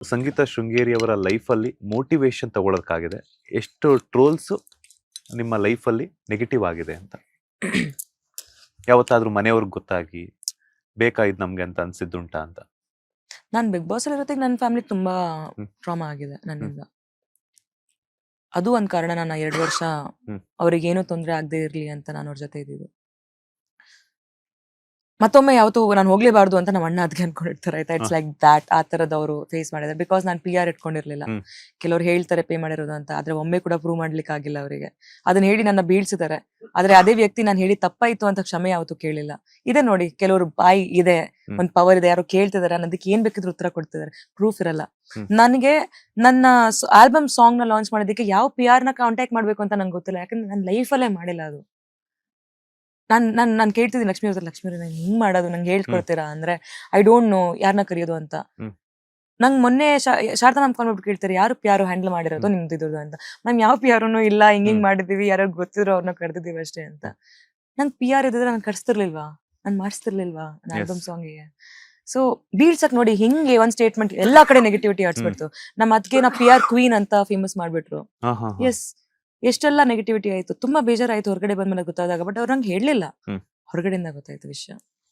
ಸಂಗೀತ ಶೃಂಗೇರಿ ಅವರ ಲೈಫಲ್ಲಿ ಮೋಟಿವೇಶನ್ ತಗೊಳ್ಳೋದಕ್ಕಾಗಿದೆ. ಎಷ್ಟು ಟ್ರೋಲ್ಸ್ ನಿಮ್ಮ ಲೈಫಲ್ಲಿ ನೆಗೆಟಿವ್ ಆಗಿದೆ ಅಂತ ಯಾವತ್ತಾದ್ರೂ ಮನೆಯವ್ರಿಗೆ ಗೊತ್ತಾಗಿ ಬೇಕಾಯ್ತು ನಮ್ಗೆ ಅಂತ ಅನ್ಸಿದ್ದುಂಟಾ ಅಂತ? ನಾನು ಬಿಗ್ ಬಾಸ್ ಅಲ್ಲಿ ಇರೋದಕ್ಕೆ ನನ್ನ ಫ್ಯಾಮಿಲಿ ತುಂಬಾ ಹ್ಮ್. ಟ್ರಾಮಾ ಆಗಿದೆ ನನ್ನಿಂದ. ಅದು ಒಂದ್ ಕಾರಣ, ನಾನು 2 ವರ್ಷ ಹ್ಮ್. ಅವ್ರಿಗೆ ಏನೂ ತೊಂದರೆ ಆಗದೆ ಇರ್ಲಿ ಅಂತ ನಾನು ಅವ್ರ ಜೊತೆ ಇದ್ದಿದ್ದು. ಮತ್ತೊಮ್ಮೆ ಯಾವತ್ತೂ ನಾನು ಹೋಗ್ಲೇಬಾರ್ದು ಅಂತ ನಮ್ಮ ಅಣ್ಣ ಅದಕ್ಕೆ ಅನ್ಕೊಂಡಿರ್ತಾರೆ ಆಯ್ತಾ. ಇಟ್ಸ್ ಲೈಕ್ ದ್ಯಾಟ್, ಆ ತರದ್ ಅವರು ಫೇಸ್ ಮಾಡಿದ್ದಾರೆ. ಬಿಕಾಸ್ ನಾನು PR ಇಟ್ಕೊಂಡಿರ್ಲಿಲ್ಲ. ಹ್ಮ್. ಕೆಲವ್ರು ಹೇಳ್ತಾರೆ ಪೇ ಮಾಡಿರೋದು ಅಂತ, ಆದ್ರೆ ಒಮ್ಮೆ ಕೂಡ ಪ್ರೂವ್ ಮಾಡ್ಲಿಕ್ಕೆ ಆಗಿಲ್ಲ ಅವರಿಗೆ. ಅದನ್ನ ಹೇಳಿ ನನ್ನ ಬೀಳ್ಸಿದ್ದಾರೆ. ಆದ್ರೆ ಅದೇ ವ್ಯಕ್ತಿ ನಾನು ಹೇಳಿ ತಪ್ಪಾಯ್ತು ಅಂತ ಕ್ಷಮೆ ಯಾವತ್ತೂ ಕೇಳಿಲ್ಲ. ಇದೆ ನೋಡಿ, ಕೆಲವರು ಬಾಯಿ ಇದೆ, ಒಂದ್ ಪವರ್ ಇದೆ, ಯಾರೋ ಕೇಳ್ತಿದಾರೆ ಅನ್ನೋದಕ್ಕೆ ಏನ್ ಬೇಕಿದ್ರು ಉತ್ತರ ಕೊಡ್ತಿದ್ದಾರೆ, ಪ್ರೂಫ್ ಇರಲ್ಲ. ನನಗೆ ನನ್ನ ಆಲ್ಬಮ್ ಸಾಂಗ್ ನ ಲಾಂಚ್ ಮಾಡೋದಕ್ಕೆ ಯಾವ PR ನ ಕಾಂಟ್ಯಾಕ್ಟ್ ಮಾಡ್ಬೇಕು ಅಂತ ನಂಗೆ ಗೊತ್ತಿಲ್ಲ. ಯಾಕಂದ್ರೆ ನನ್ನ ಲೈಫಲ್ಲೇ ಮಾಡಿಲ್ಲ ಅದು. ನಾನು ಕೇಳ್ತಿದ್ದೀನಿ ಲಕ್ಷ್ಮಿ ನಾನು ಹಿಂಗ್ ಮಾಡೋದು ನಂಗೆ ಹೇಳ್ಕೊಡ್ತೀರಾ ಅಂದ್ರೆ, ಐ ಡೋಂಟ್ ನೋ ಯಾರನ್ನ ಕರೆಯೋದು ಅಂತ. ನಂಗೆ ಮೊನ್ನೆ ಶಾರದಾ ಮ್ಯಾಮ್ ಕಾಲ್ ಮಾಡ್ಬಿಟ್ಟು ಕೇಳ್ತಾರೆ, ಯಾರು PR ಹ್ಯಾಂಡಲ್ ಮಾಡಿರೋದು ನಿಮ್ದು ಇದ್ರದ್ದು ಅಂತ. ಮ್ಯಾಮ್ ಯಾವ PR ಇಲ್ಲ, ಹಿಂಗ್ ಮಾಡಿದೀವಿ, ಯಾರೋ ಗೊತ್ತಿರೋ ಅವ್ರನ್ನ ಕರೆದಿದ್ದೀವಿ ಅಷ್ಟೇ ಅಂತ. ನಂಗೆ PR ಇದ್ರೆ ನಾನು ಕರ್ಸ್ತಿರ್ಲಿಲ್ವಾ, ನಾನು ಮಾಡಿಸ್ತಿರ್ಲಿಲ್ವಾ ನನ್ನ ಆಲ್ಬಮ್ ಸಾಂಗಿಗೆ? ಸೊ ಬೀಳ್ಸಕ್ ನೋಡಿ ಹಿಂಗೆ ಒಂದ್ ಸ್ಟೇಟ್ಮೆಂಟ್ ಎಲ್ಲಾ ಕಡೆ ನೆಗೆಟಿವಿಟಿ ಆಡ್ಸ್ಬಿಡ್ತು. ನಮ್ಮ ಅದಕ್ಕೆ ನಾ PR ಕ್ವೀನ್ ಅಂತ ಫೇಮಸ್ ಮಾಡ್ಬಿಟ್ರು. ಎಸ್, ಎಷ್ಟೆಲ್ಲ ನೆಗೆಟಿವಿಟಿ ಆಯ್ತು, ತುಂಬಾ ಬೇಜಾರಾಯ್ತು ಹೊರಗಡೆ ಬಂದ್ಮೇಲೆ ಗೊತ್ತಾದಾಗ. ಬಟ್ ಅವ್ರು ನಂಗೆ ಹೇಳಲಿಲ್ಲ, ಹೊರಗಡೆಯಿಂದ ಗೊತ್ತಾಯ್ತು ವಿಷಯ.